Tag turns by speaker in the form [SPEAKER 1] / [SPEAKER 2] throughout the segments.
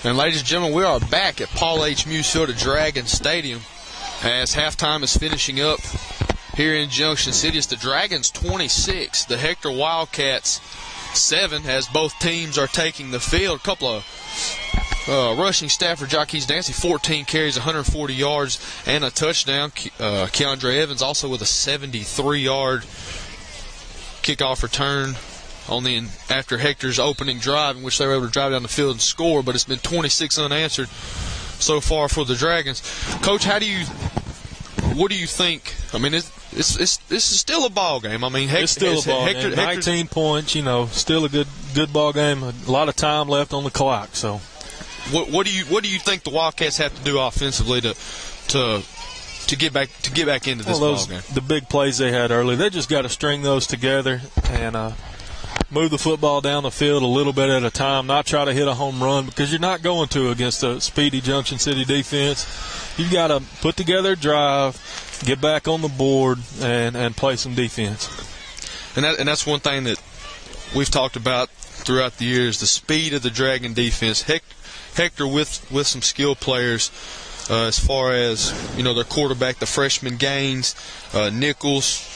[SPEAKER 1] And ladies and gentlemen, we are back at Paul H. Muse Field at Dragon Stadium as halftime is finishing up here in Junction City. It's the Dragons 26, the Hector Wildcats 7, as both teams are taking the field. A couple of rushing stat for Jaquez Dancy, 14 carries, 140 yards, and a touchdown. Keandre Evans also with a 73-yard kickoff return after Hector's opening drive, in which they were able to drive down the field and score, but it's been 26 unanswered so far for the Dragons. Coach, what do you think? I mean, this is still a ball game. I mean,
[SPEAKER 2] it's still a ball game. 19 points, still a good ball game. A lot of time left on the clock. So,
[SPEAKER 1] what do you think the Wildcats have to do offensively to get back into this ball game?
[SPEAKER 2] The big plays they had early, they just got to string those together and move the football down the field a little bit at a time, not try to hit a home run, because you're not going to against a speedy Junction City defense. You've got to put together a drive, get back on the board, and play some defense.
[SPEAKER 1] And that's one thing that we've talked about throughout the years, the speed of the Dragon defense. Hector with some skilled players as far as, their quarterback, the freshman Gaines, Nichols.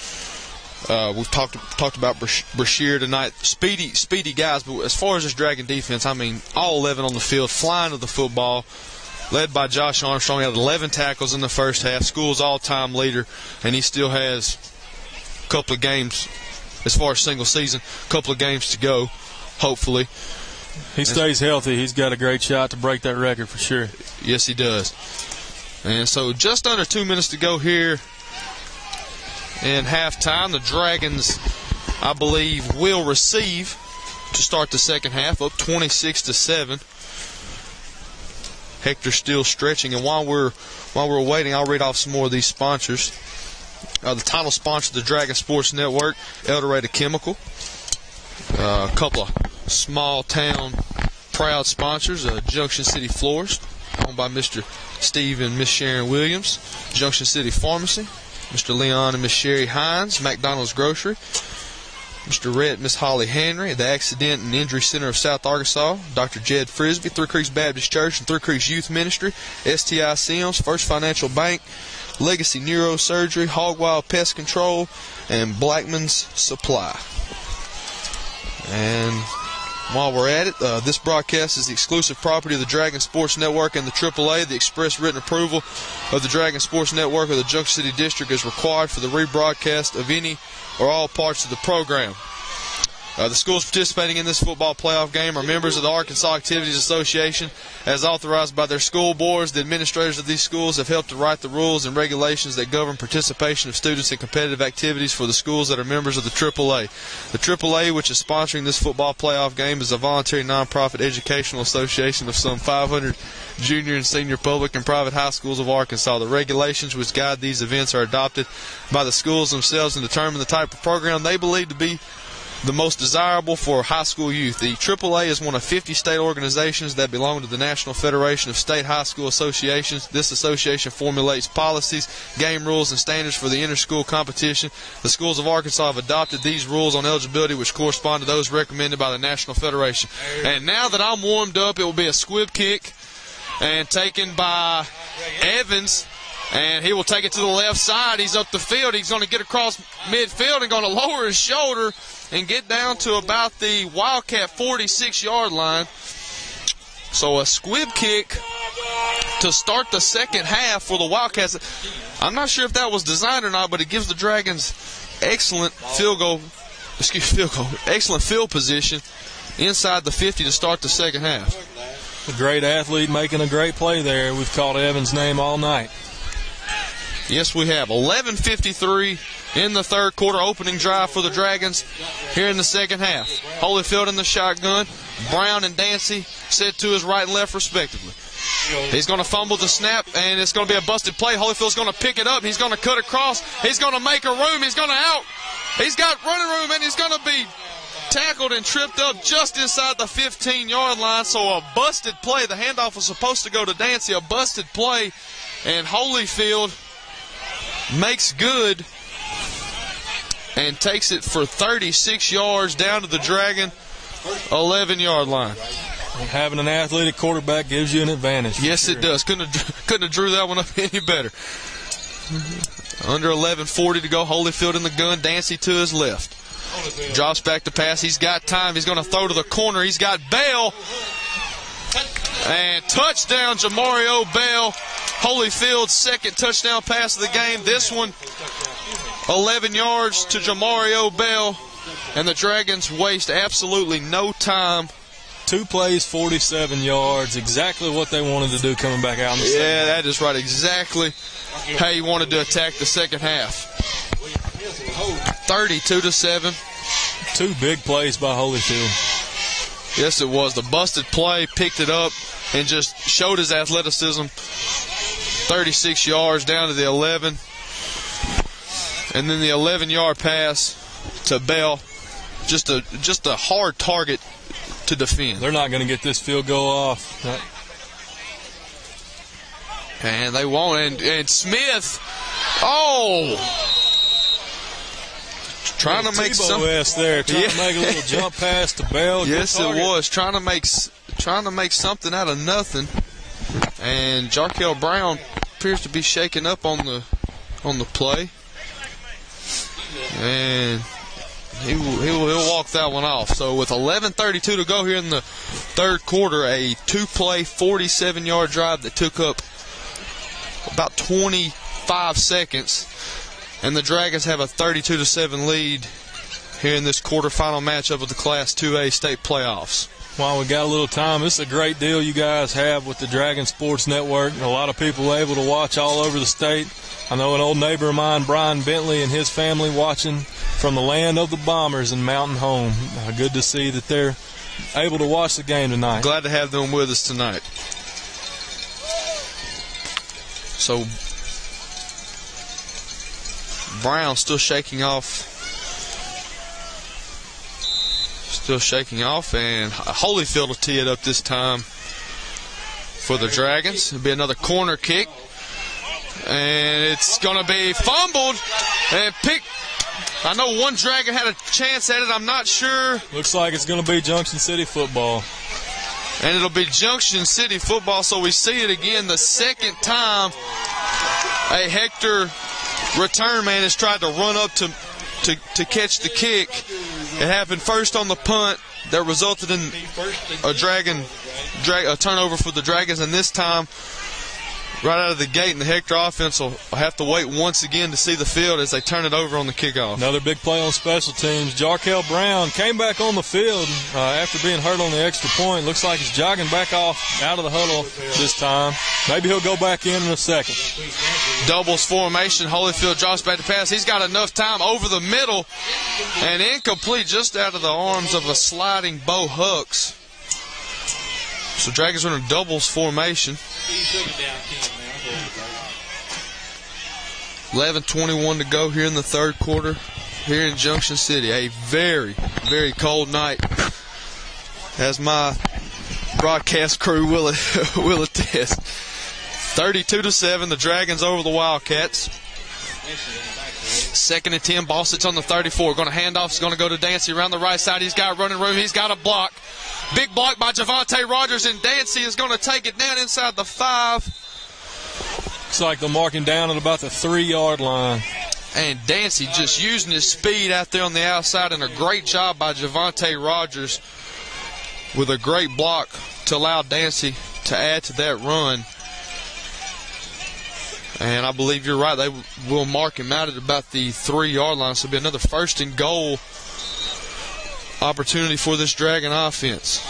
[SPEAKER 1] We've talked about Brashear tonight. Speedy guys, but as far as this Dragon defense, I mean, all 11 on the field, flying to the football, led by Josh Armstrong. He had 11 tackles in the first half, school's all-time leader, and he still has a couple of games, as far as single season, a couple of games to go, hopefully.
[SPEAKER 2] He stays healthy. He's got a great shot to break that record for sure.
[SPEAKER 1] Yes, he does. And so just under 2 minutes to go here in halftime. The Dragons, I believe, will receive to start the second half, up 26-7. Hector still stretching, and while we're waiting, I'll read off some more of these sponsors. The title sponsor of the Dragon Sports Network, El Dorado Chemical. A couple of small town proud sponsors, Junction City Floors, owned by Mr. Steve and Miss Sharon Williams. Junction City Pharmacy, Mr. Leon and Miss Sherry Hines. McDonald's Grocery, Mr. Rhett and Miss Holly Henry. The Accident and Injury Center of South Arkansas, Dr. Jed Frisbee. Three Creeks Baptist Church and Three Creeks Youth Ministry. STI Sims, First Financial Bank, Legacy Neurosurgery, Hog Wild Pest Control, and Blackman's Supply. And while we're at it, this broadcast is the exclusive property of the Dragon Sports Network and the AAA. The express written approval of the Dragon Sports Network of the Junction City District is required for the rebroadcast of any or all parts of the program. The schools participating in this football playoff game are members of the Arkansas Activities Association. As authorized by their school boards, the administrators of these schools have helped to write the rules and regulations that govern participation of students in competitive activities for the schools that are members of the AAA. The AAA, which is sponsoring this football playoff game, is a voluntary nonprofit educational association of some 500 junior and senior public and private high schools of Arkansas. The regulations which guide these events are adopted by the schools themselves and determine the type of program they believe to be the most desirable for high school youth. The AAA is one of 50 state organizations that belong to the National Federation of State High School Associations. This association formulates policies, game rules, and standards for the inter-school competition. The schools of Arkansas have adopted these rules on eligibility, which correspond to those recommended by the National Federation. And now that I'm warmed up, it will be a squib kick and taken by Evans. And he will take it to the left side. He's up the field. He's going to get across midfield and going to lower his shoulder and get down to about the Wildcat 46-yard line. So a squib kick to start the second half for the Wildcats. I'm not sure if that was designed or not, but it gives the Dragons excellent excellent field position inside the 50 to start the second half.
[SPEAKER 2] A great athlete making a great play there. We've called Evans' name all night.
[SPEAKER 1] Yes, we have. 11:53 in the third quarter. Opening drive for the Dragons here in the second half. Holyfield in the shotgun. Brown and Dancy set to his right and left respectively. He's going to fumble the snap, and it's going to be a busted play. Holyfield's going to pick it up. He's going to cut across. He's going to make a room. He's going to out. He's got running room, and he's going to be tackled and tripped up just inside the 15-yard line. So a busted play. The handoff was supposed to go to Dancy. A busted play, and Holyfield makes good and takes it for 36 yards down to the Dragon 11-yard line.
[SPEAKER 2] Having an athletic quarterback gives you an advantage.
[SPEAKER 1] Yes, it does. Couldn't have drew that one up any better. Under 11:40 to go. Holyfield in the gun. Dancy to his left. Drops back to pass. He's got time. He's going to throw to the corner. He's got Bell. And touchdown, Jamario Bell. Holyfield's second touchdown pass of the game. This one, 11 yards to Jamario Bell. And the Dragons waste absolutely no time.
[SPEAKER 2] 2 plays, 47 yards. Exactly what they wanted to do coming back out in the second.
[SPEAKER 1] Yeah, that is right. Exactly how you wanted to attack the second half. 32-7.
[SPEAKER 2] 2 big plays by Holyfield.
[SPEAKER 1] Yes, it was. The busted play, picked it up, and just showed his athleticism. 36 yards down to the 11. And then the 11-yard pass to Bell. Just a hard target to defend.
[SPEAKER 2] They're not going to get this field goal off.
[SPEAKER 1] And they won't. And Smith, trying to make some
[SPEAKER 2] there, trying to make a little jump pass to Bell.
[SPEAKER 1] Yes, it was trying to make something out of nothing. And Jarkel Brown appears to be shaken up on the play, and he'll walk that one off. So with 11:32 to go here in the third quarter, a 2-play, 47-yard drive that took up about 25 seconds. And the Dragons have a 32-7 lead here in this quarterfinal matchup of the Class 2A state playoffs.
[SPEAKER 2] While we got a little time, this is a great deal you guys have with the Dragon Sports Network. A lot of people are able to watch all over the state. I know an old neighbor of mine, Brian Bentley, and his family watching from the land of the Bombers in Mountain Home. Good to see that they're able to watch the game tonight.
[SPEAKER 1] Glad to have them with us tonight. So Brown still shaking off, and Holyfield will tee it up this time for the Dragons. It'll be another corner kick, and it's going to be fumbled and picked. I know one Dragon had a chance at it. I'm not sure.
[SPEAKER 2] Looks like it's going to be Junction City football.
[SPEAKER 1] And it'll be Junction City football, so we see it again the second time a Hector return man has tried to run up to catch the kick. It happened first on the punt that resulted in a turnover for the Dragons, and this time right out of the gate, and the Hector offense will have to wait once again to see the field as they turn it over on the kickoff.
[SPEAKER 2] Another big play on special teams. Jarkel Brown came back on the field after being hurt on the extra point. Looks like he's jogging back off out of the huddle this time. Maybe he'll go back in a second.
[SPEAKER 1] Doubles formation. Holyfield drops back to pass. He's got enough time over the middle, and incomplete just out of the arms of a sliding Bo Hooks. So Dragons are in a doubles formation. 11:21 to go here in the third quarter here in Junction City. A very, very cold night, as my broadcast crew will attest. 32-7, the Dragons over the Wildcats. 2nd and 10, ball sits on the 34. Going to hand off, it's going to go to Dancy around the right side. He's got running room, he's got a block. Big block by Javante Rogers, and Dancy is going to take it down inside the 5.
[SPEAKER 2] Looks like they're marking down at about the 3-yard line.
[SPEAKER 1] And Dancy just using his speed out there on the outside, and a great job by Javante Rogers with a great block to allow Dancy to add to that run. And I believe you're right, they will mark him out at about the 3-yard line, so it'll be another 1st and goal opportunity for this Dragon offense.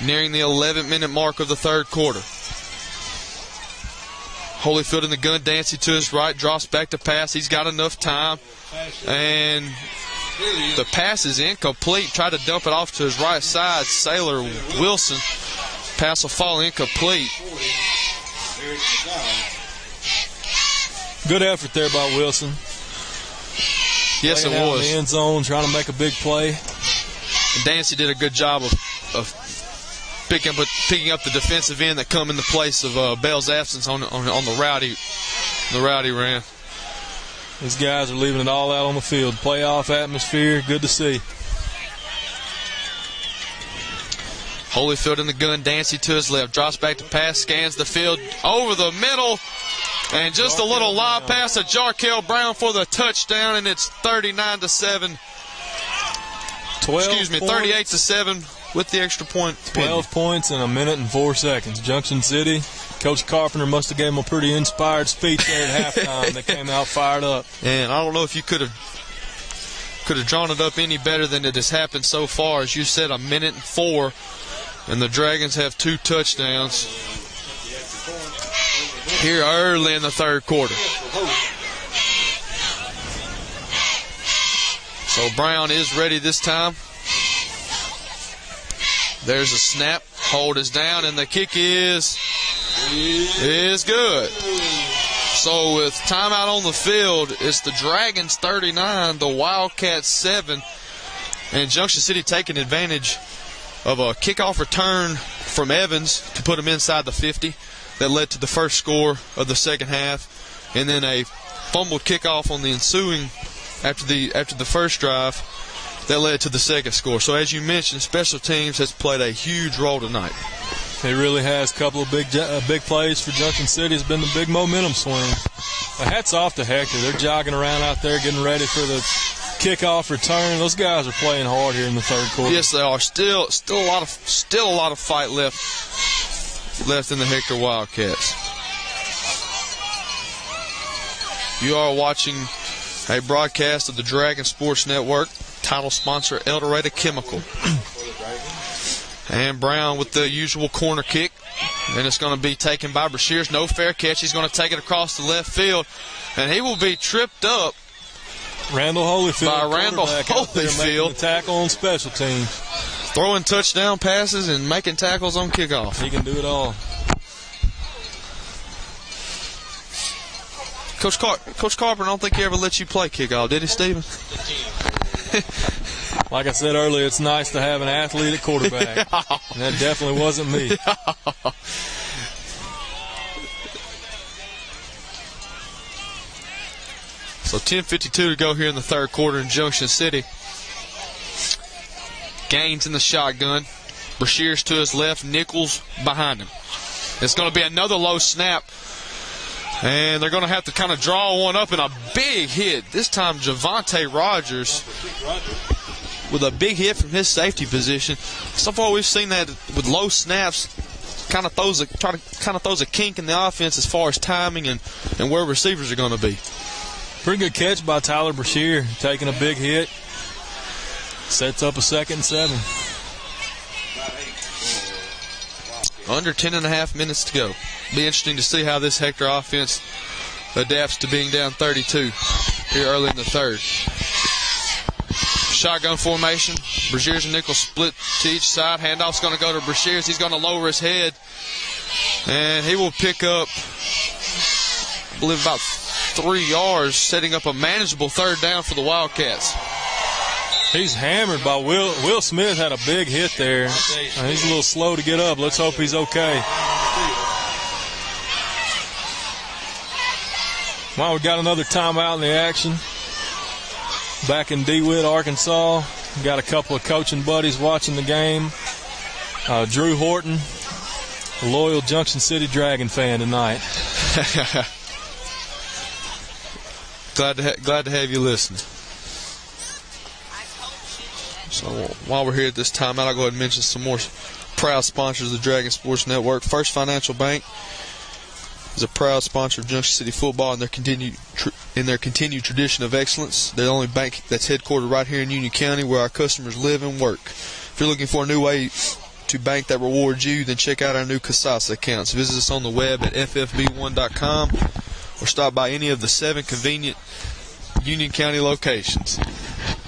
[SPEAKER 1] Nearing the 11-minute mark of the third quarter. Holyfield in the gun, Dancy to his right, drops back to pass. He's got enough time, and the pass is incomplete. Try to dump it off to his right side. Sailor Wilson, pass will fall incomplete.
[SPEAKER 2] Good effort there by Wilson.
[SPEAKER 1] Yes, it
[SPEAKER 2] was.
[SPEAKER 1] In
[SPEAKER 2] the end zone, trying to make a big play.
[SPEAKER 1] And Dancy did a good job of picking up the defensive end that come in the place of Bell's absence on the route he ran.
[SPEAKER 2] These guys are leaving it all out on the field. Playoff atmosphere, good to see.
[SPEAKER 1] Holyfield in the gun, Dancy to his left, drops back to pass, scans the field over the middle, and just a little live pass to Jarkel Brown for the touchdown, and it's 39-7. 38-7 with the extra point.
[SPEAKER 2] 12 points in a minute and 4 seconds. Junction City, Coach Carpenter must have gave them a pretty inspired speech there at halftime. They came out fired up.
[SPEAKER 1] And I don't know if you could have drawn it up any better than it has happened so far. As you said, a minute and 4. And the Dragons have 2 touchdowns here early in the third quarter. So Brown is ready this time. There's a snap. Hold is down, and the kick is good. So with timeout on the field, it's the Dragons 39, the Wildcats 7, and Junction City taking advantage of a kickoff return from Evans to put him inside the 50 that led to the first score of the second half, and then a fumbled kickoff on the ensuing after the first drive that led to the second score. So as you mentioned, special teams has played a huge role tonight.
[SPEAKER 2] It really has. A couple of big plays for Junction City. Has been the big momentum swing. Hats off to Hector. They're jogging around out there getting ready for the kickoff return. Those guys are playing hard here in the third quarter.
[SPEAKER 1] Yes, they are. Still a lot of fight left in the Hector Wildcats. You are watching a broadcast of the Dragon Sports Network. Title sponsor El Dorado Chemical. And Brown with the usual corner kick, and it's going to be taken by Brashears. No fair catch. He's going to take it across the left field, and he will be tripped up.
[SPEAKER 2] Randall Holyfield
[SPEAKER 1] by Randall Holyfield.
[SPEAKER 2] The tackle on special teams.
[SPEAKER 1] Throwing touchdown passes and making tackles on kickoff.
[SPEAKER 2] He can do it all.
[SPEAKER 1] Coach Carpenter, I don't think he ever let you play kickoff, did he, Stephen?
[SPEAKER 2] Like I said earlier, it's nice to have an athlete at quarterback. And that definitely wasn't me.
[SPEAKER 1] So 10:52 to go here in the third quarter in Junction City. Gaines in the shotgun. Brashears to his left, Nichols behind him. It's going to be another low snap. And they're going to have to kind of draw one up in a big hit. This time Javante Rogers with a big hit from his safety position. So far we've seen that with low snaps, kind of throws a kink in the offense as far as timing and where receivers are going to be.
[SPEAKER 2] Pretty good catch by Tyler Brashear, taking a big hit. Sets up a 2nd and 7.
[SPEAKER 1] Under 10.5 minutes to go. Be interesting to see how this Hector offense adapts to being down 32 here early in the third. Shotgun formation. Brashears and Nichols split to each side. Handoff's going to go to Brashears. He's going to lower his head. And he will pick up, I believe, about 3 yards, setting up a manageable third down for the Wildcats.
[SPEAKER 2] He's hammered by Will. Will Smith had a big hit there. He's a little slow to get up. Let's hope he's okay. Well, we got another timeout in the action. Back in DeWitt, Arkansas. We got a couple of coaching buddies watching the game. Drew Horton, a loyal Junction City Dragon fan tonight.
[SPEAKER 1] Glad to have you listening. So while we're here at this timeout, I'll go ahead and mention some more proud sponsors of the Dragon Sports Network. First Financial Bank is a proud sponsor of Junction City football and their continued tradition of excellence. They're the only bank that's headquartered right here in Union County where our customers live and work. If you're looking for a new way to bank that rewards you, then check out our new Casasa accounts. Visit us on the web at ffb1.com or stop by any of the 7 convenient Union County locations.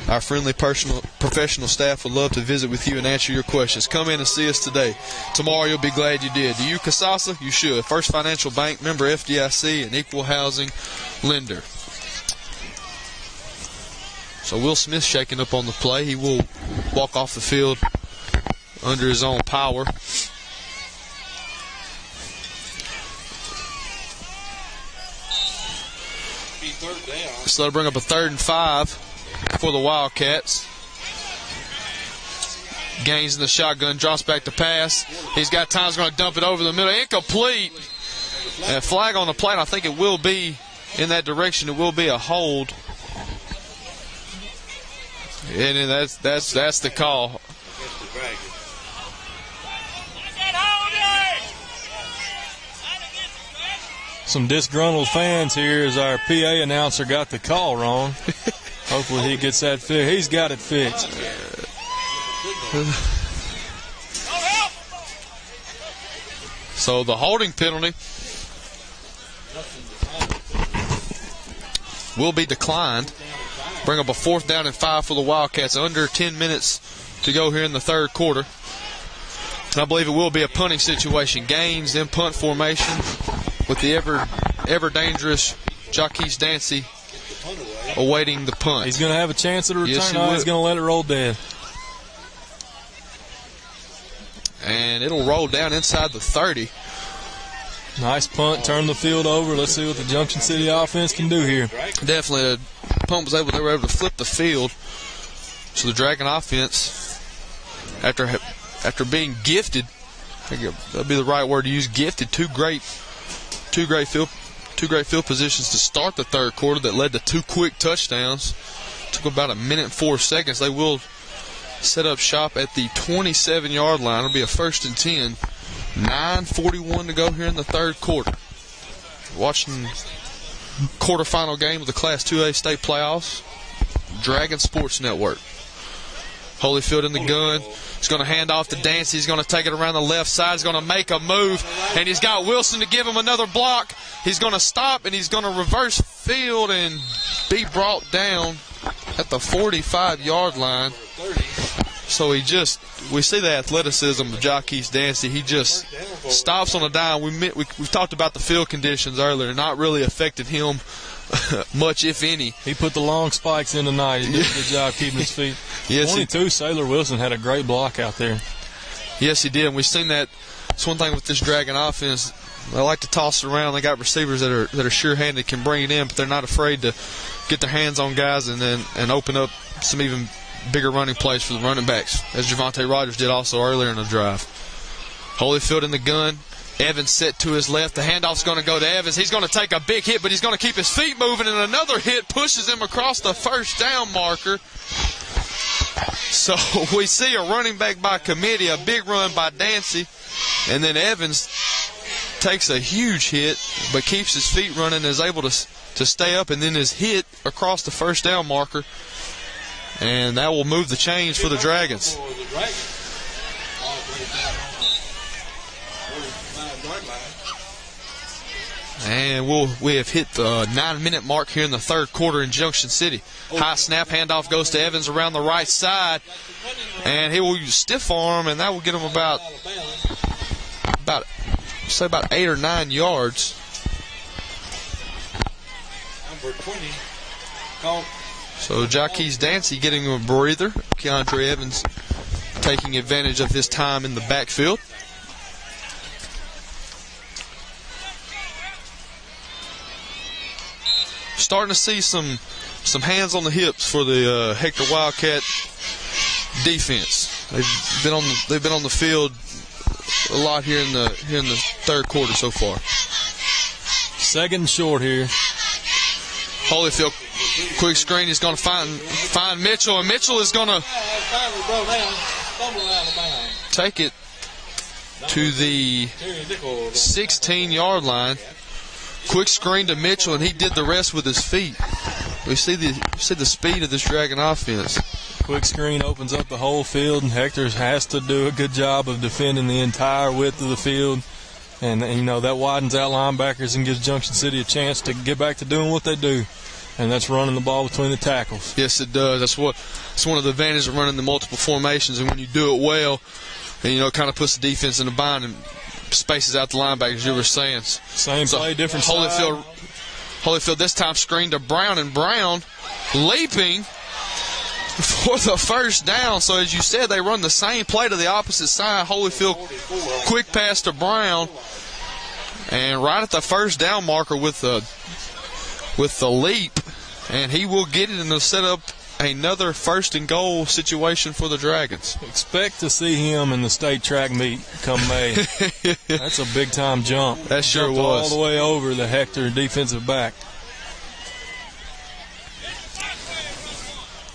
[SPEAKER 1] Our friendly, professional staff would love to visit with you and answer your questions. Come in and see us today. Tomorrow you'll be glad you did. Do you Casasa? You should. First Financial Bank, member FDIC, and equal housing lender. So Will Smith shaking up on the play. He will walk off the field under his own power. So that'll bring up a 3rd and 5 for the Wildcats. Gains in the shotgun, drops back to pass. He's got time, he's going to dump it over the middle. Incomplete. And a flag on the plate. I think it will be in that direction. It will be a hold. And that's the call.
[SPEAKER 2] Some disgruntled fans here as our PA announcer got the call wrong. Hopefully he gets that fixed. He's got it fixed.
[SPEAKER 1] So the holding penalty will be declined. Bring up a 4th down and 5 for the Wildcats. Under 10 minutes to go here in the third quarter. And I believe it will be a punting situation. Gaines in punt formation with the ever dangerous Jaquez Dancy awaiting the punt.
[SPEAKER 2] He's going to have a chance at a return.
[SPEAKER 1] Yes,
[SPEAKER 2] He's going to let it roll dead.
[SPEAKER 1] And it'll roll down inside the 30.
[SPEAKER 2] Nice punt, turn the field over. Let's see what the Junction City offense can do here.
[SPEAKER 1] Definitely, the punt they were able to flip the field. So the Dragon offense, after being gifted, I think that'd be the right word to use, gifted two great field positions to start the third quarter that led to 2 quick touchdowns. Took about a minute and 4 seconds. They will set up shop at the 27-yard line. It'll be a 1st and 10. 9:41 to go here in the third quarter. Watching quarterfinal game of the Class 2A state playoffs. Dragon Sports Network. Holyfield in the gun. He's going to hand off to Dancy. He's going to take it around the left side. He's going to make a move. And he's got Wilson to give him another block. He's going to stop and he's going to reverse field and be brought down at the 45-yard line. So we see the athleticism of Jaquez Dancy. He just stops on a dime. We've talked about the field conditions earlier. Not really affected him much, if any.
[SPEAKER 2] He put the long spikes in tonight. He did a good job keeping his feet.
[SPEAKER 1] Yes,
[SPEAKER 2] 22, Sailor Wilson had a great block out there.
[SPEAKER 1] Yes, he did. And we've seen that. It's one thing with this Dragon offense. They like to toss it around. They got receivers that are sure-handed, can bring it in, but they're not afraid to get their hands on guys and open up some even bigger running plays for the running backs, as Javante Rogers did also earlier in the drive. Holyfield in the gun. Evans set to his left. The handoff's going to go to Evans. He's going to take a big hit, but he's going to keep his feet moving, and another hit pushes him across the 1st down marker. So we see a running back by committee, a big run by Dancy, and then Evans takes a huge hit but keeps his feet running and is able to stay up, and then is hit across the 1st down marker. And that will move the chains for the Dragons. And we have hit the 9-minute mark here in the third quarter in Junction City. High snap, handoff goes to Evans around the right side. And he will use stiff arm, and that will get him about 8 or 9 yards.
[SPEAKER 3] Number 20, called.
[SPEAKER 1] So Jaquez Dancy getting him a breather. Keandre Evans taking advantage of his time in the backfield. Starting to see some hands on the hips for the Hector Wildcat defense. They've been on the field a lot here in the third quarter so far.
[SPEAKER 2] 2nd and short here.
[SPEAKER 1] Holyfield, quick screen. He's going to find Mitchell, and Mitchell is going to take it to the 16-yard line. Quick screen to Mitchell, and he did the rest with his feet. We see the speed of this Dragon offense.
[SPEAKER 2] Quick screen opens up the whole field, and Hector has to do a good job of defending the entire width of the field. And that widens out linebackers and gives Junction City a chance to get back to doing what they do. And that's running the ball between the tackles.
[SPEAKER 1] Yes, it does. That's one of the advantages of running the multiple formations. And when you do it well, and it kind of puts the defense in a bind and spaces out the linebackers, you were saying.
[SPEAKER 2] Same play, different side.
[SPEAKER 1] Holyfield this time screened to Brown, and Brown leaping for the 1st down. So as you said, they run the same play to the opposite side. Holyfield, quick pass to Brown, and right at the 1st down marker with the leap, and he will get it, and they'll set up another 1st and goal situation for the Dragons.
[SPEAKER 2] Expect to see him in the state track meet come May. That's a big-time jump.
[SPEAKER 1] That sure
[SPEAKER 2] Jumped
[SPEAKER 1] was.
[SPEAKER 2] all the way over the Hector defensive back.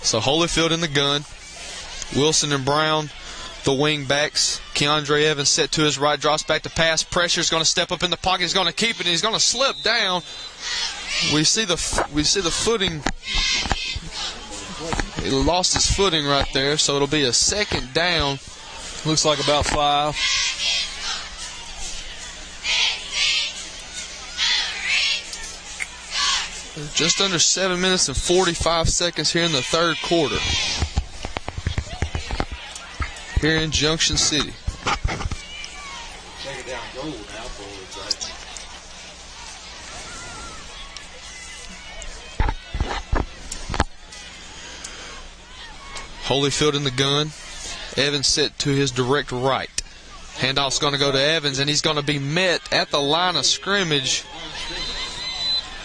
[SPEAKER 1] So Holyfield in the gun. Wilson and Brown, the wing backs. Keandre Evans set to his right, drops back to pass. Pressure's going to step up in the pocket. He's going to keep it, and he's going to slip down. We see the footing. He lost his footing right there, so it'll be a 2nd down.
[SPEAKER 2] Looks like about 5.
[SPEAKER 1] Just under 7 minutes and 45 seconds here in the 3rd quarter. Here in Junction City.
[SPEAKER 3] 2nd down goal now for the Dragons.
[SPEAKER 1] Holyfield in the gun. Evans set to his direct right. Handoff's going to go to Evans, and he's going to be met at the line of scrimmage.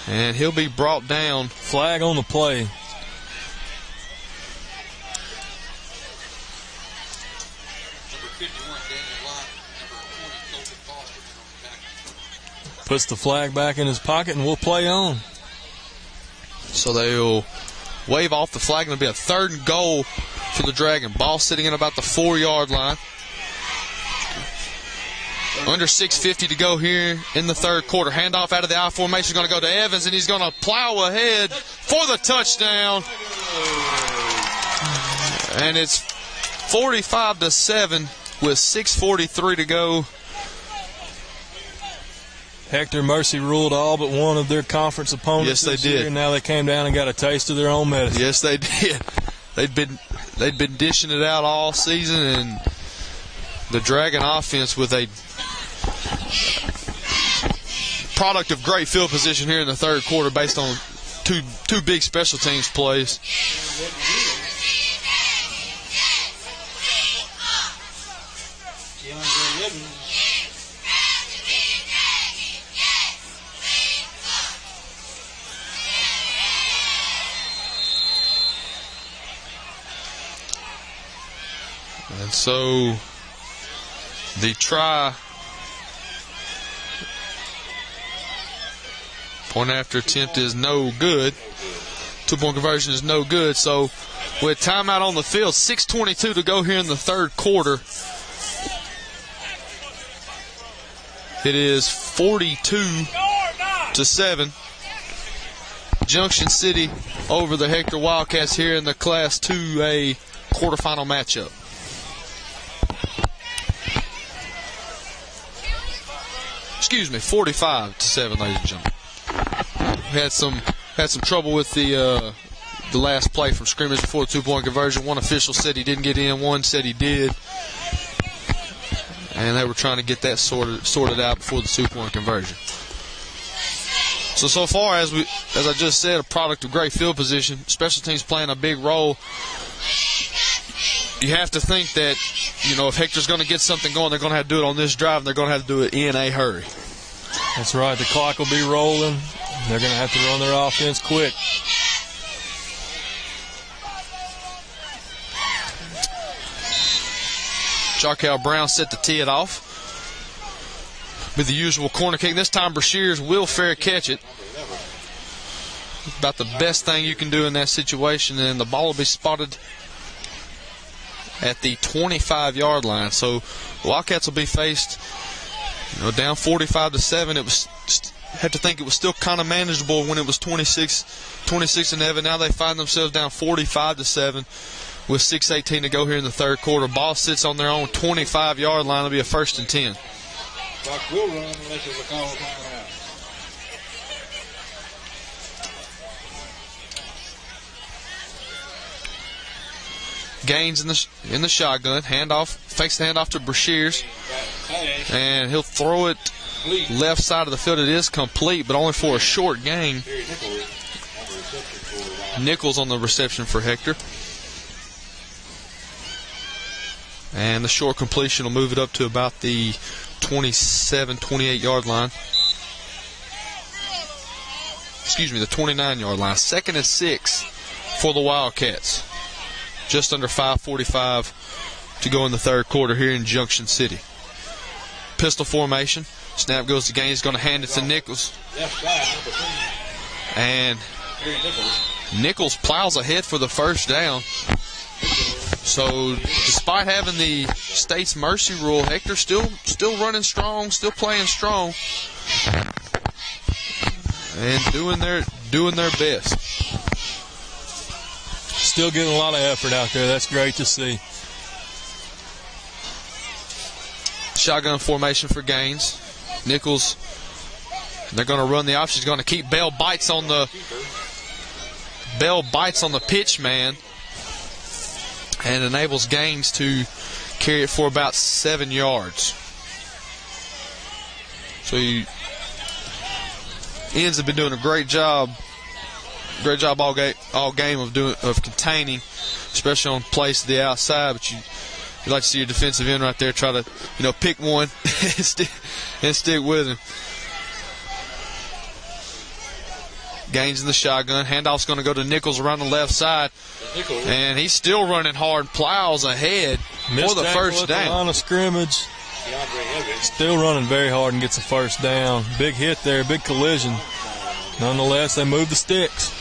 [SPEAKER 1] And he'll be brought down.
[SPEAKER 2] Flag on the play. Puts the flag back in his pocket, and we'll play on.
[SPEAKER 1] So they'll wave off the flag, and it'll be a 3rd and goal for the Dragon. Ball sitting in about the 4-yard line. Under 6:50 to go here in the 3rd quarter. Handoff out of the I formation is going to go to Evans, and he's going to plow ahead for the touchdown. And it's 45-7 with 6:43 to go.
[SPEAKER 2] Hector mercy ruled all but one of their conference opponents.
[SPEAKER 1] Yes, they
[SPEAKER 2] this year.
[SPEAKER 1] did.
[SPEAKER 2] Now they came down and got a taste of their own medicine.
[SPEAKER 1] Yes, they did. They'd been dishing it out all season, and the Dragon offense with a product of great field position here in the 3rd quarter based on two big special teams plays.
[SPEAKER 3] Keandre Evans.
[SPEAKER 1] And so the try, point after attempt is no good. 2-point conversion is no good. So with timeout on the field, 6:22 to go here in the 3rd quarter. It is 42-7. Junction City over the Hector Wildcats here in the Class 2A quarterfinal matchup. Excuse me, 45-7, ladies and gentlemen. We had some trouble with the last play from scrimmage before the 2-point conversion. One official said he didn't get in, one said he did, and they were trying to get that sorted out before the 2-point conversion. So far, as I just said, a product of great field position, special teams playing a big role. You have to think that, if Hector's going to get something going, they're going to have to do it on this drive, and they're going to have to do it in a hurry.
[SPEAKER 2] That's right. The clock will be rolling. They're going to have to run their offense quick.
[SPEAKER 1] Jarkel Brown set to tee it off with the usual corner kick. This time Brashears will fair catch it. About the best thing you can do in that situation, and the ball will be spotted at the 25-yard line. So the Wildcats will be faced, down 45-7. It was have to think it was still kind of manageable when it was 26-11. Now they find themselves down 45-7 with 6:18 to go here in the 3rd quarter. Ball sits on their own 25-yard line. It'll be a 1st and 10.
[SPEAKER 3] Clock will run unless there's a call timeout.
[SPEAKER 1] Gaines in the shotgun. Fakes the handoff to Brashears, and he'll throw it left side of the field. It is complete, but only for a short gain. Nichols on the reception for Hector. And the short completion will move it up to about the 27, 28-yard line. Excuse me, the 29-yard line. 2nd and 6 for the Wildcats. Just under 5:45 to go in the third quarter here in Junction City. Pistol formation. Snap goes to Gaines. He's going to hand it to Nichols.
[SPEAKER 3] Left side, number 3.
[SPEAKER 1] And
[SPEAKER 3] Harry
[SPEAKER 1] Nichols plows ahead for the first down. So despite having the state's mercy rule, Hector still running strong, still playing strong, and doing their best.
[SPEAKER 2] Still getting a lot of effort out there. That's great to see.
[SPEAKER 1] Shotgun formation for Gaines. Nichols, they're going to run the option. He's going to keep Bell bites on the pitch man, and enables Gaines to carry it for about 7 yards. So Ends have been doing a great job all game of containing, especially on plays to the outside. But you like to see your defensive end right there try to pick one and stick with him. Gaines in the shotgun. Handoff's going to go to Nichols around the left side. And he's still running hard. Plows ahead for the first down.
[SPEAKER 2] Line of scrimmage. Still running very hard and gets a first down. Big hit there, big collision. Nonetheless, they move the sticks.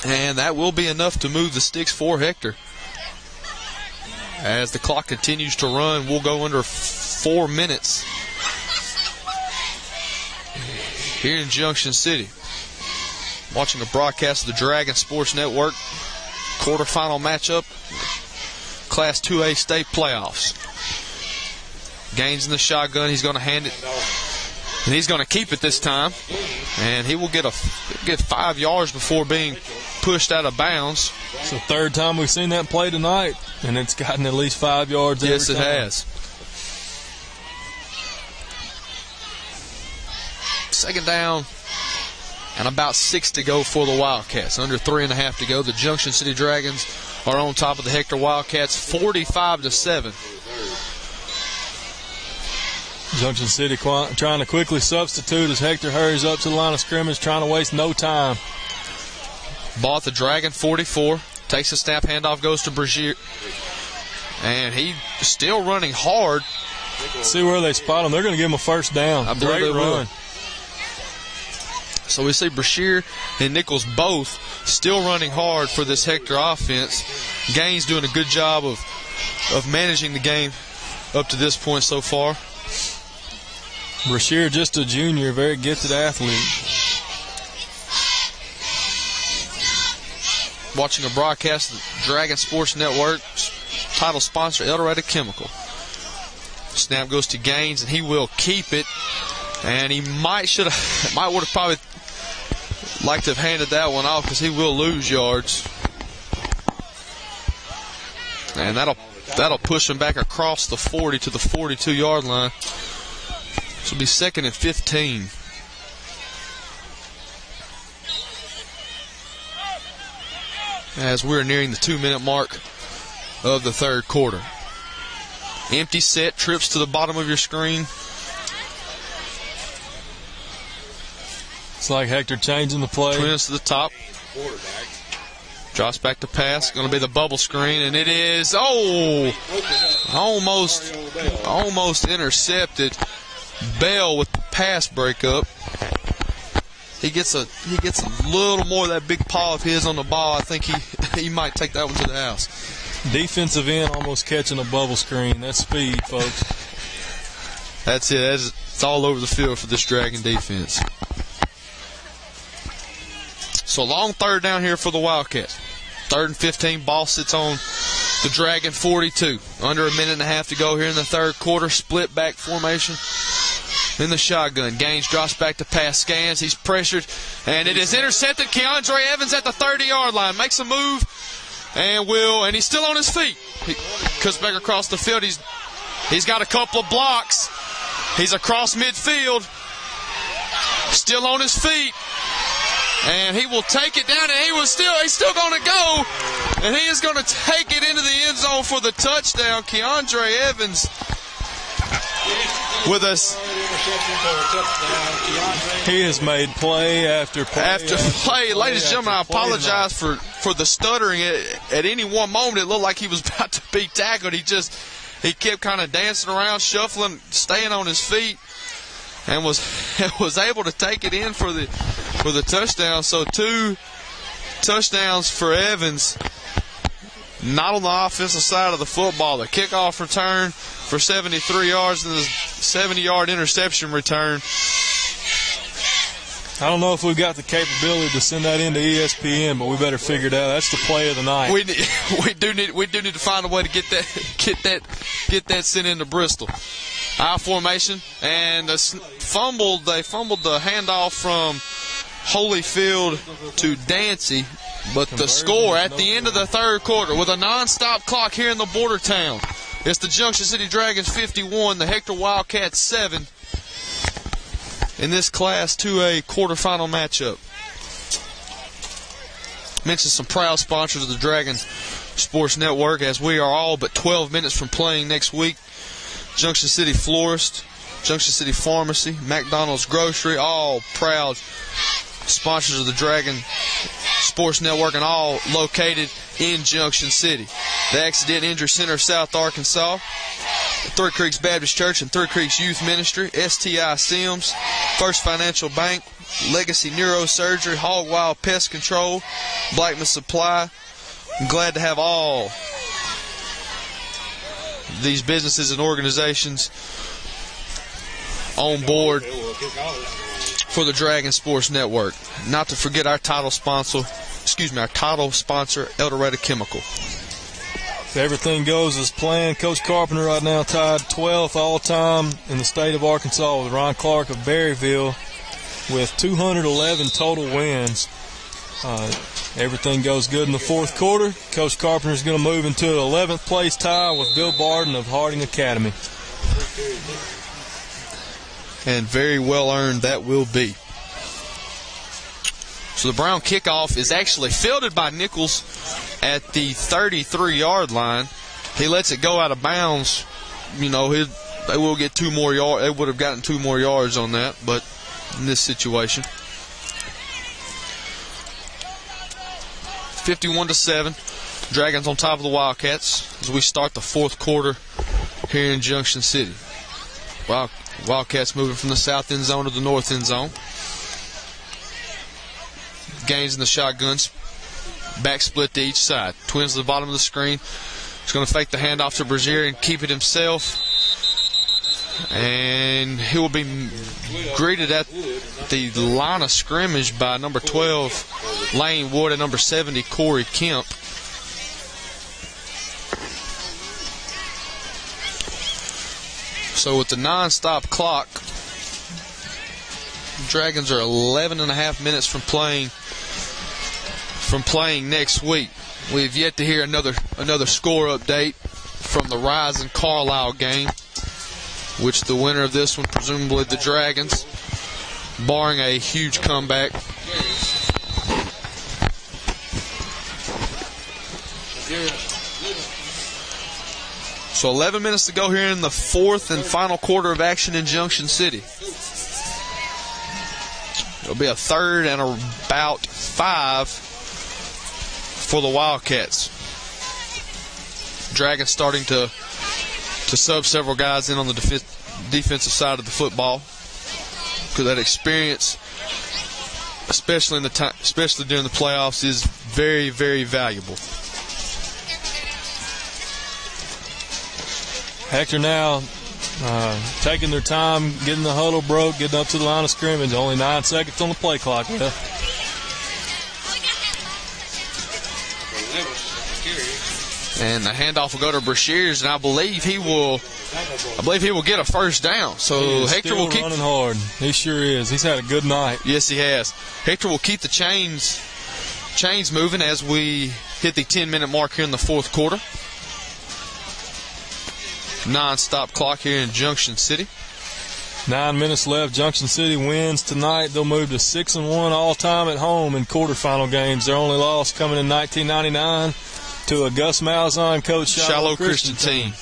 [SPEAKER 1] And that will be enough to move the sticks for Hector. As the clock continues to run, we'll go under 4 minutes here in Junction City. Watching a broadcast of the Dragon Sports Network quarterfinal matchup, Class 2A state playoffs. Gaines in the shotgun. He's going to hand it, and he's going to keep it this time. And he will get 5 yards before being pushed out of bounds.
[SPEAKER 2] It's the third time we've seen that play tonight, and it's gotten at least 5 yards every time.
[SPEAKER 1] Yes, it has. Second down and about 6 to go for the Wildcats. Under 3.5 to go. The Junction City Dragons are on top of the Hector Wildcats, 45-7.
[SPEAKER 2] Junction City trying to quickly substitute as Hector hurries up to the line of scrimmage, trying to waste no time.
[SPEAKER 1] Ball at the Dragon, 44. Takes a snap, handoff goes to Brashear. And he's still running hard.
[SPEAKER 2] See where they spot him. They're going to give him a first down.
[SPEAKER 1] I believe
[SPEAKER 2] Great
[SPEAKER 1] they
[SPEAKER 2] run.
[SPEAKER 1] will. So we see Brashear and Nichols both still running hard for this Hector offense. Gaines doing a good job of managing the game up to this point so far.
[SPEAKER 2] Brashear, just a junior, very gifted athlete.
[SPEAKER 1] Watching a broadcast of the Dragon Sports Network, title sponsor El Dorado Chemical. Snap goes to Gaines, and he will keep it. And he would have probably liked to have handed that one off because he will lose yards. And that'll push him back across the 40 to the 42-yard line. This will be 2nd and 15. As we're nearing the 2-minute mark of the third quarter. Empty set, trips to the bottom of your screen.
[SPEAKER 2] It's like Hector changing the play.
[SPEAKER 1] Twins to the top. Drops back to pass. Going to be the bubble screen, and it is, almost intercepted. Bell with the pass breakup. He gets a little more of that big paw of his on the ball. I think he might take that one to the house.
[SPEAKER 2] Defensive end almost catching a bubble screen. That's speed, folks.
[SPEAKER 1] That's it. It's all over the field for this Dragon defense. So long third down here for the Wildcats. 3rd and 15. Ball sits on the Dragon 42. Under a minute and a half to go here in the third quarter. Split back formation in the shotgun. Gaines drops back to pass, scans. He's pressured, and it is intercepted. Keandre Evans at the 30-yard line makes a move, and he's still on his feet. He cuts back across the field. He's got a couple of blocks. He's across midfield, still on his feet. And he will take it down, and he's still going to go. And he is going to take it into the end zone for the touchdown. Keandre Evans with us.
[SPEAKER 2] He has made play after play.
[SPEAKER 1] After play. Ladies and gentlemen, I apologize for the stuttering. At any one moment, it looked like he was about to be tackled. He kept kind of dancing around, shuffling, staying on his feet, and was able to take it in for the touchdown. So 2 touchdowns for Evans. Not on the offensive side of the football. The kickoff return for 73 yards and the 70-yard interception return.
[SPEAKER 2] I don't know if we've got the capability to send that into ESPN, but we better figure it out. That's the play of the night.
[SPEAKER 1] We do need to find a way to get that sent into Bristol. I formation, and they fumbled the handoff from Holyfield to Dancy. But the score at the end of the third quarter, with a non-stop clock here in the border town, it's the Junction City Dragons 51, the Hector Wildcats 7 in this Class 2A quarterfinal matchup. Mention some proud sponsors of the Dragon Sports Network, as we are all but 12 minutes from playing next week. Junction City Florist, Junction City Pharmacy, McDonald's Grocery, all proud sponsors of the Dragon Sports Network, and all located in Junction City. The Accident Injury Center of South Arkansas, Three Creeks Baptist Church and Three Creeks Youth Ministry, STI Sims, First Financial Bank, Legacy Neurosurgery, Hog Wild Pest Control, Blackman Supply. I'm glad to have all these businesses and organizations on board for the Dragon Sports Network. Not to forget our title sponsor, El Dorado Chemical.
[SPEAKER 2] If everything goes as planned, Coach Carpenter right now tied 12th all-time in the state of Arkansas with Ron Clark of Berryville with 211 total wins. Everything goes good in the fourth quarter. Coach Carpenter is going to move into an 11th place tie with Bill Barden of Harding Academy.
[SPEAKER 1] And very well earned that will be. So the Brown kickoff is actually fielded by Nichols at the 33-yard line. He lets it go out of bounds. You know, they will get 2 more yards. They would have gotten 2 more yards on that, but in this situation, 51-7, Dragons on top of the Wildcats as we start the fourth quarter here in Junction City. Wildcats moving from the south end zone to the north end zone. Gains in the shotguns. Back split to each side. Twins to the bottom of the screen. He's going to fake the handoff to Brazier and keep it himself. And he will be greeted at the line of scrimmage by number 12, Lane Wood, and number 70, Corey Kemp. So with the non-stop clock, Dragons are 11 and a half minutes from playing next week. We've yet to hear another score update from the Rising Carlisle game, which the winner of this one, presumably the Dragons, barring a huge comeback. So 11 minutes to go here in the fourth and final quarter of action in Junction City. It'll be a third and about 5 for the Wildcats. Dragons starting to sub several guys in on the defensive side of the football, because that experience, especially during the playoffs, is very, very valuable.
[SPEAKER 2] Hector now taking their time, getting the huddle broke, getting up to the line of scrimmage. Only 9 seconds on the play clock left.
[SPEAKER 1] And the handoff will go to Brashears, and I believe he will get a first down. So Hector will keep
[SPEAKER 2] running hard. He sure is. He's had a good night.
[SPEAKER 1] Yes, he has. Hector will keep the chains moving as we hit the 10-minute mark here in the fourth quarter. Non-stop clock here in Junction City.
[SPEAKER 2] 9 minutes left. Junction City wins tonight. They'll move to 6-1 all-time at home in quarterfinal games. Their only loss coming in 1999 to a Gus Malzahn coach Shiloh Christian team.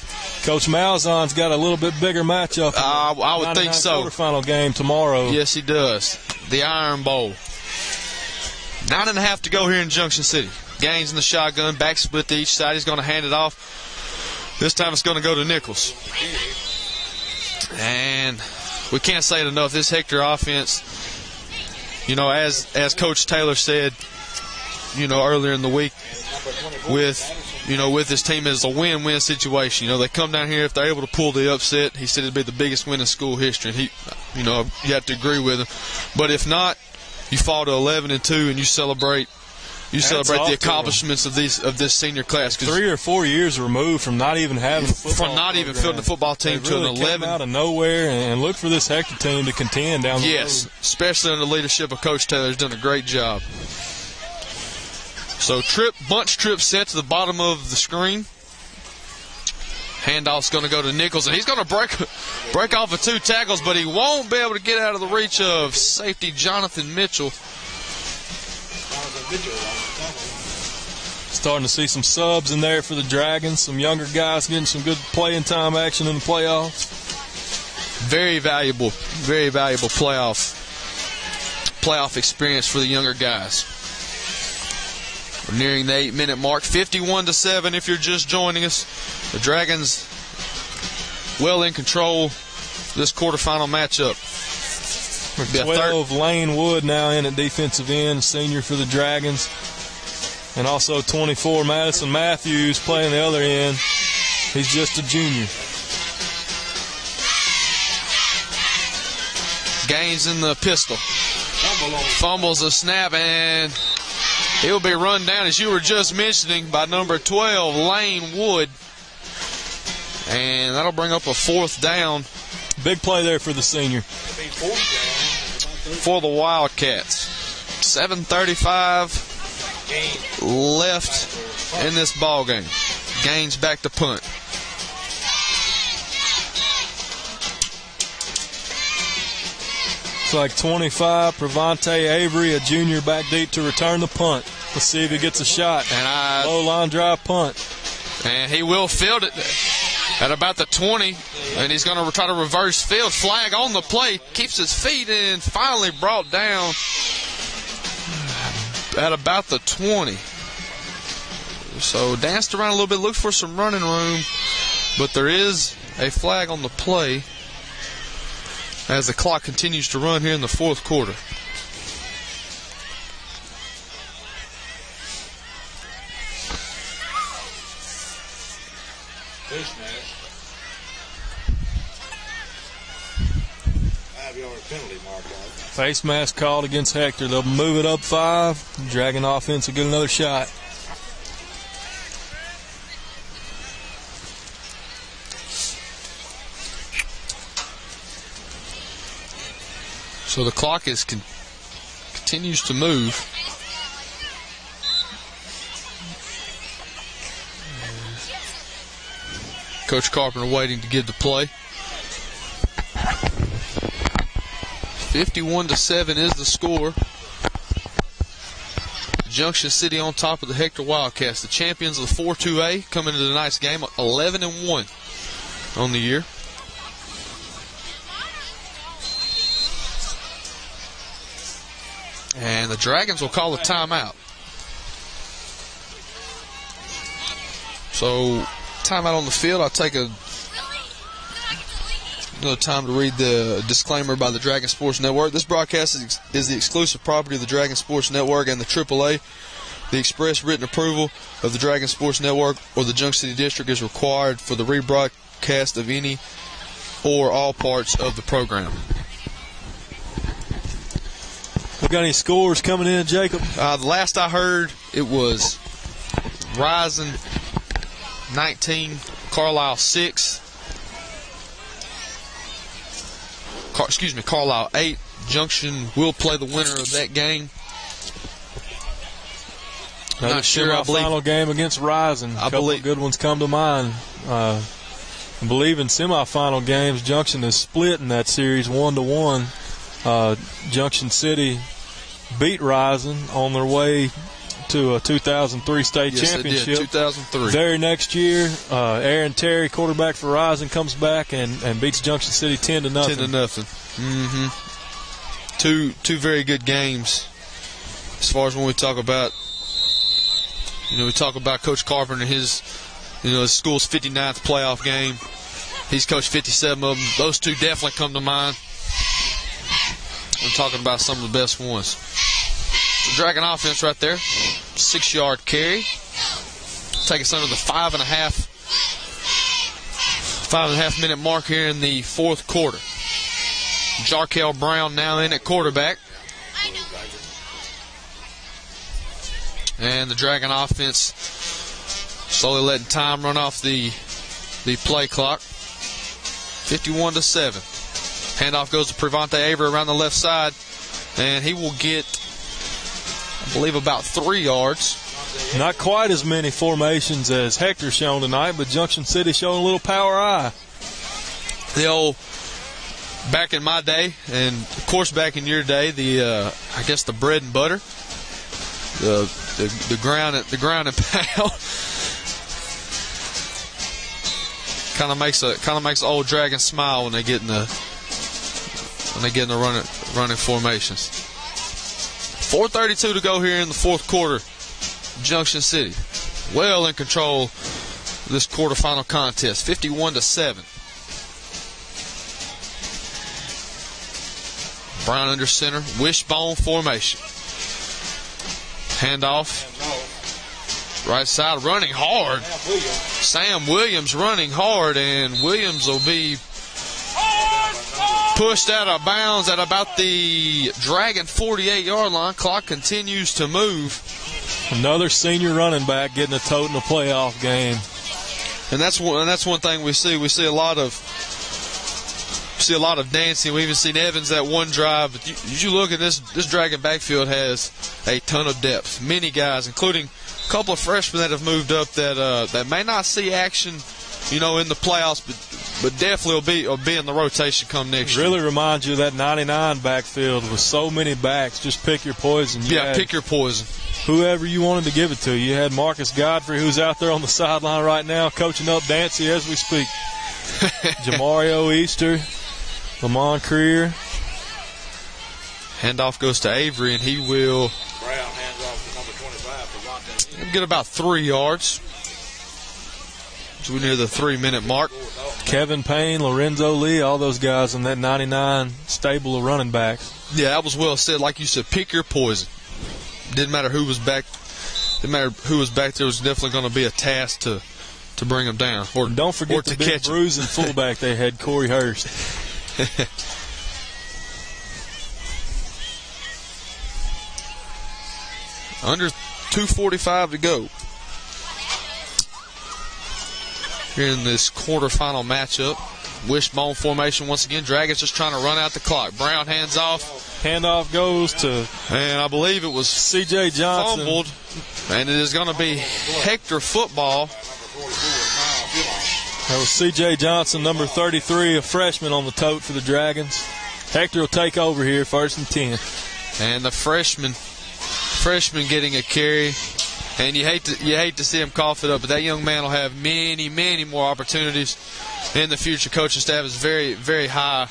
[SPEAKER 2] Coach Malzahn's got a little bit bigger matchup.
[SPEAKER 1] I would think so.
[SPEAKER 2] Quarterfinal game tomorrow.
[SPEAKER 1] Yes, he does. The Iron Bowl. 9.5 to go here in Junction City. Gaines in the shotgun, back split to each side. He's going to hand it off. This time it's going to go to Nichols. And we can't say it enough. This Hector offense, as Coach Taylor said, earlier in the week, with his team, is a win-win situation. They come down here, if they're able to pull the upset, he said it'd be the biggest win in school history. And you have to agree with him. But if not, you fall to 11-2 and you celebrate the accomplishments of this senior class.
[SPEAKER 2] 3 or 4 years removed from not even having a football
[SPEAKER 1] from not even fielding the football team
[SPEAKER 2] they
[SPEAKER 1] to
[SPEAKER 2] really
[SPEAKER 1] an 11.
[SPEAKER 2] Came out of nowhere and look for this Hector team to contend down the road.
[SPEAKER 1] Yes, especially under the leadership of Coach Taylor, has done a great job. So bunch trip set to the bottom of the screen. Handoff's going to go to Nichols, and he's going to break off of 2 tackles, but he won't be able to get out of the reach of safety Jonathan Mitchell.
[SPEAKER 2] Starting to see some subs in there for the Dragons, some younger guys getting some good playing time action in the playoffs.
[SPEAKER 1] Very valuable playoff experience for the younger guys. We're nearing the 8-minute mark, 51-7 if you're just joining us. The Dragons well in control of this quarterfinal matchup.
[SPEAKER 2] 12, Lane Wood now in at defensive end, senior for the Dragons. And also 24, Madison Matthews playing the other end. He's just a junior.
[SPEAKER 1] Gaines in the pistol. Fumbles a snap, and he'll be run down, as you were just mentioning, by number 12, Lane Wood. And that'll bring up a 4th down.
[SPEAKER 2] Big play there for the senior.
[SPEAKER 1] For the Wildcats. 7:35 left in this ball game. Gaines back to punt.
[SPEAKER 2] It's like 25, Pravante Avery, a junior, back deep to return the punt. Let's see if he gets a shot.
[SPEAKER 1] And
[SPEAKER 2] low line drive punt.
[SPEAKER 1] And he will field it at about the 20. And he's going to try to reverse field. Flag on the play. Keeps his feet in. Finally brought down at about the 20. So danced around a little bit. Looked for some running room. But there is a flag on the play as the clock continues to run here in the 4th quarter.
[SPEAKER 3] Face mask. 5-yard penalty mark out.
[SPEAKER 2] Face mask called against Hector. They'll move it up 5. Dragon offense will get another shot.
[SPEAKER 1] So the clock continues to move. Coach Carpenter waiting to give the play. 51-7 is the score. Junction City on top of the Hector Wildcats, the champions of the 4-2A, coming into tonight's game 11-1 on the year. And the Dragons will call a timeout. So, timeout on the field. I'll take another time to read the disclaimer by the Dragon Sports Network. This broadcast is the exclusive property of the Dragon Sports Network and the AAA. The express written approval of the Dragon Sports Network or the Junction City District is required for the rebroadcast of any or all parts of the program.
[SPEAKER 2] We got any scores coming in, Jacob?
[SPEAKER 1] The last I heard, it was Rising 19, Carlisle 6. Carlisle 8. Junction will play the winner of that game.
[SPEAKER 2] Not sure. I believe final game against Rising. A couple of good ones come to mind. I believe in semifinal games, Junction is split in that series 1-1. Junction City beat Rising on their way to a 2003 state championship.
[SPEAKER 1] Yes, they did, 2003.
[SPEAKER 2] Very next year, Aaron Terry, quarterback for Rising, comes back and beats Junction City 10-0.
[SPEAKER 1] 10-0. Mm-hmm. Two very good games. As far as when we talk about, Coach Carpenter and his school's 59th playoff game. He's coached 57 of them. Those two definitely come to mind. I'm talking about some of the best ones. The Dragon offense right there. 6-yard carry. Take us under the 5.5 minute mark here in the fourth quarter. Jarkel Brown now in at quarterback. And the Dragon offense slowly letting time run off the play clock. 51-7. Handoff goes to Prevante Avery around the left side, and he will get, I believe, about 3 yards.
[SPEAKER 2] Not quite as many formations as Hector shown tonight, but Junction City showing a little power eye.
[SPEAKER 1] The old, back in my day, and of course back in your day, the bread and butter, the ground and pound. Kind of makes old Dragon smile when they get in the running formations. 4:32 to go here in the fourth quarter. Junction City well in control of this quarterfinal contest, 51-7. Brown under center, wishbone formation. Handoff. Right side, running hard. Sam Williams running hard, and Williams will be pushed out of bounds at about the Dragon 48-yard line. Clock continues to move.
[SPEAKER 2] Another senior running back getting a tote in a playoff game.
[SPEAKER 1] And that's one thing we see. We see a lot of dancing. We even seen Evans that one drive. But you look at this Dragon backfield has a ton of depth. Many guys, including a couple of freshmen that have moved up that may not see action, in the playoffs, but definitely will be in the rotation come next year.
[SPEAKER 2] Really reminds you of that 99 backfield with so many backs. Just pick your poison.
[SPEAKER 1] Pick your poison.
[SPEAKER 2] Whoever you wanted to give it to. You had Marcus Godfrey, who's out there on the sideline right now, coaching up Dancy as we speak. Jamario Easter, Lamont Creer.
[SPEAKER 1] Handoff goes to Avery, and he will
[SPEAKER 3] Brown hands off to number 25.
[SPEAKER 1] get about 3 yards. So we're near the 3-minute mark.
[SPEAKER 2] Kevin Payne, Lorenzo Lee, all those guys in that 99 stable of running backs.
[SPEAKER 1] Yeah, that was well said. Like you said, pick your poison. Didn't matter who was back. Didn't matter who was back there. It was definitely going to be a task to bring them down. Or
[SPEAKER 2] don't forget the big bruising fullback they had, Corey Hurst.
[SPEAKER 1] Under 2:45 to go here in this quarterfinal matchup. Wishbone formation once again. Dragons just trying to run out the clock. Brown hands off.
[SPEAKER 2] Handoff goes to,
[SPEAKER 1] and I believe it was
[SPEAKER 2] C.J. Johnson.
[SPEAKER 1] Fumbled, and it is going to be Hector football.
[SPEAKER 2] That was C.J. Johnson, number 33, a freshman on the tote for the Dragons. Hector will take over here, 1st and 10.
[SPEAKER 1] And the freshman getting a carry. And you hate to see him cough it up, but that young man will have many, many more opportunities in the future. Coaching staff is very, very high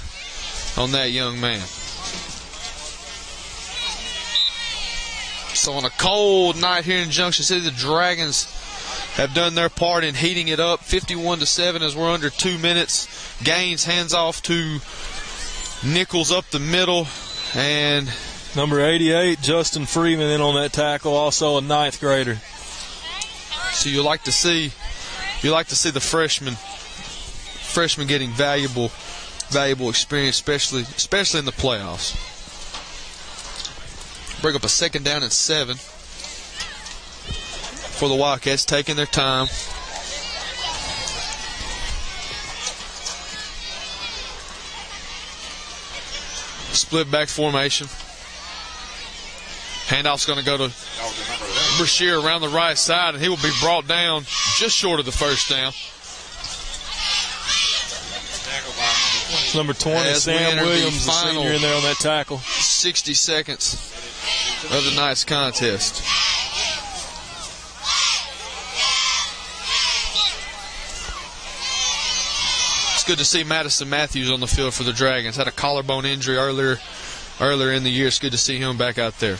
[SPEAKER 1] on that young man. So on a cold night here in Junction City, the Dragons have done their part in heating it up. 51-7 as we're under 2 minutes. Gaines hands off to Nichols up the middle, and
[SPEAKER 2] number 88, Justin Freeman, in on that tackle, also a 9th grader.
[SPEAKER 1] So you like to see the freshman getting valuable experience, especially in the playoffs. Bring up a 2nd down and 7 for the Wildcats, taking their time. Split back formation. Handoff's going to go to Brashear around the right side, and he will be brought down just short of the 1st down.
[SPEAKER 2] Number 20, Sam Williams, the senior, in there on that tackle.
[SPEAKER 1] 60 seconds of the night's contest. it's good to see Madison Matthews on the field for the Dragons. Had a collarbone injury earlier in the year. It's good to see him back out there.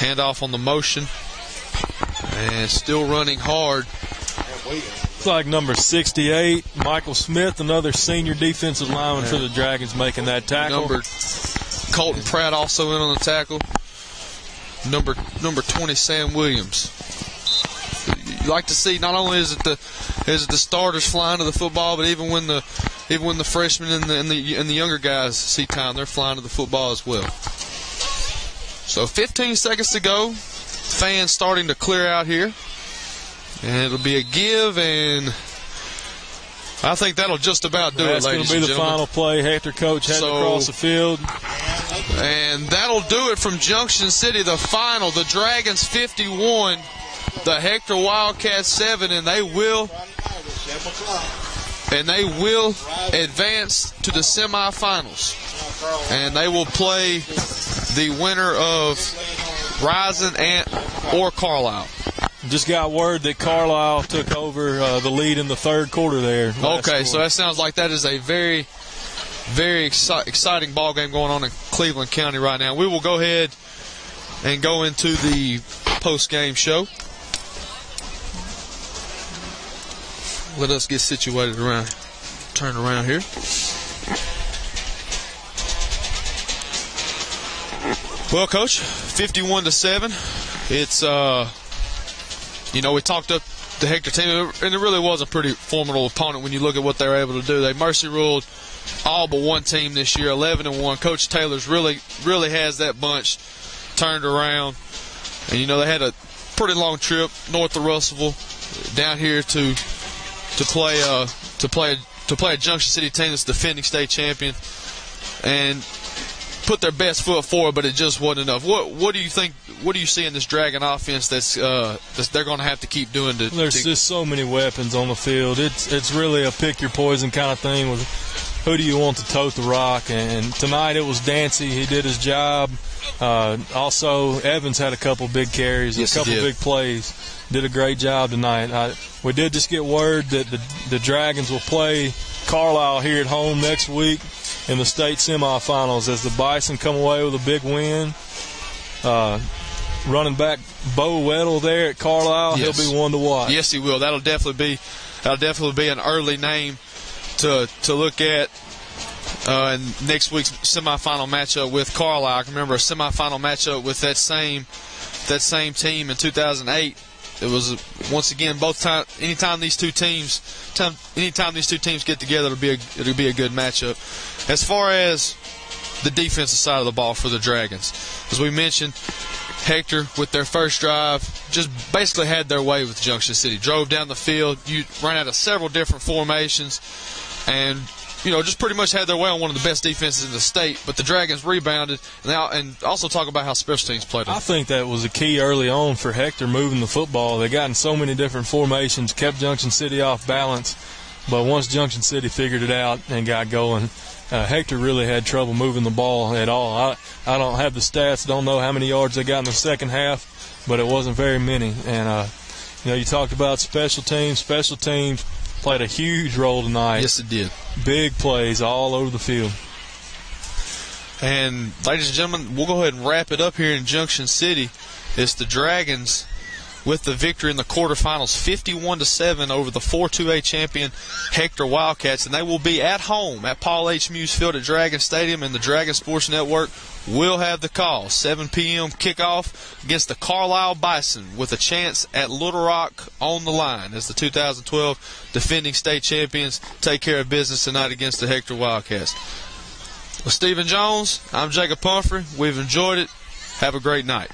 [SPEAKER 1] Handoff on the motion. And still running hard.
[SPEAKER 2] Looks like number 68, Michael Smith, another senior defensive lineman for the Dragons, making that tackle.
[SPEAKER 1] Colton Pratt also in on the tackle. Number 20, Sam Williams. You like to see not only is it the starters flying to the football, but even when the freshmen and the younger guys see time, they're flying to the football as well. So 15 seconds to go. Fans starting to clear out here. And it'll be a give, and I think that'll just about do it, ladies and gentlemen. That's going to be the final play.
[SPEAKER 2] Hector coach heading across the field.
[SPEAKER 1] And that'll do it from Junction City. The final, the Dragons 51, the Hector Wildcats 7, and they will advance to the semifinals. And they will play the winner of Rising or Carlisle.
[SPEAKER 2] Just got word that Carlisle took over the lead in the third quarter there.
[SPEAKER 1] Okay, so that sounds like that is a very, very exciting ball game going on in Cleveland County right now. We will go ahead and go into the post-game show. Let us get situated around, turn around here. Well, Coach, 51-7. It's we talked up the Hector team, and it really was a pretty formidable opponent when you look at what they were able to do. They mercy ruled all but one team this year, 11-1. Coach Taylor's really has that bunch turned around, and they had a pretty long trip north of Russellville down here to play a Junction City team that's defending state champion, and put their best foot forward, but it just wasn't enough. What do you think? What do you see in this Dragon offense that's they're going to have to keep doing?
[SPEAKER 2] There's just so many weapons on the field. It's really a pick your poison kind of thing. With who do you want to tote the rock? And tonight it was Dancy. He did his job. Also, Evans had a couple big carries, a couple big plays. Did a great job tonight. We did just get word that the Dragons will play Carlisle here at home next week in the state semifinals as the Bison come away with a big win. Running back Bo Weddle there at Carlisle, He'll be one to watch.
[SPEAKER 1] Yes, he will. That'll definitely be an early name to look at in next week's semifinal matchup with Carlisle. I can remember a semifinal matchup with that same team in 2008. It was once again anytime these two teams get together, it'll be a good matchup. As far as the defensive side of the ball for the Dragons, as we mentioned, Hector with their first drive just basically had their way with Junction City. Drove down the field, you ran out of several different formations, and just pretty much had their way on one of the best defenses in the state. But the Dragons rebounded, and also talk about how special teams played.
[SPEAKER 2] I think that was a key early on for Hector moving the football. They got in so many different formations, kept Junction City off balance. But once Junction City figured it out and got going, Hector really had trouble moving the ball at all. I don't have the stats, don't know how many yards they got in the second half, but it wasn't very many. And, you talked about special teams. Special teams played a huge role tonight.
[SPEAKER 1] Yes, it did.
[SPEAKER 2] Big plays all over the field.
[SPEAKER 1] And, ladies and gentlemen, we'll go ahead and wrap it up here in Junction City. It's the Dragons with the victory in the quarterfinals, 51-7 over the 4-2A champion Hector Wildcats, and they will be at home at Paul H. Muse Field at Dragon Stadium, and the Dragon Sports Network will have the call. 7 p.m. kickoff against the Carlisle Bison, with a chance at Little Rock on the line as the 2012 defending state champions take care of business tonight against the Hector Wildcats. With Stephen Jones, I'm Jacob Pumphrey. We've enjoyed it. Have a great night.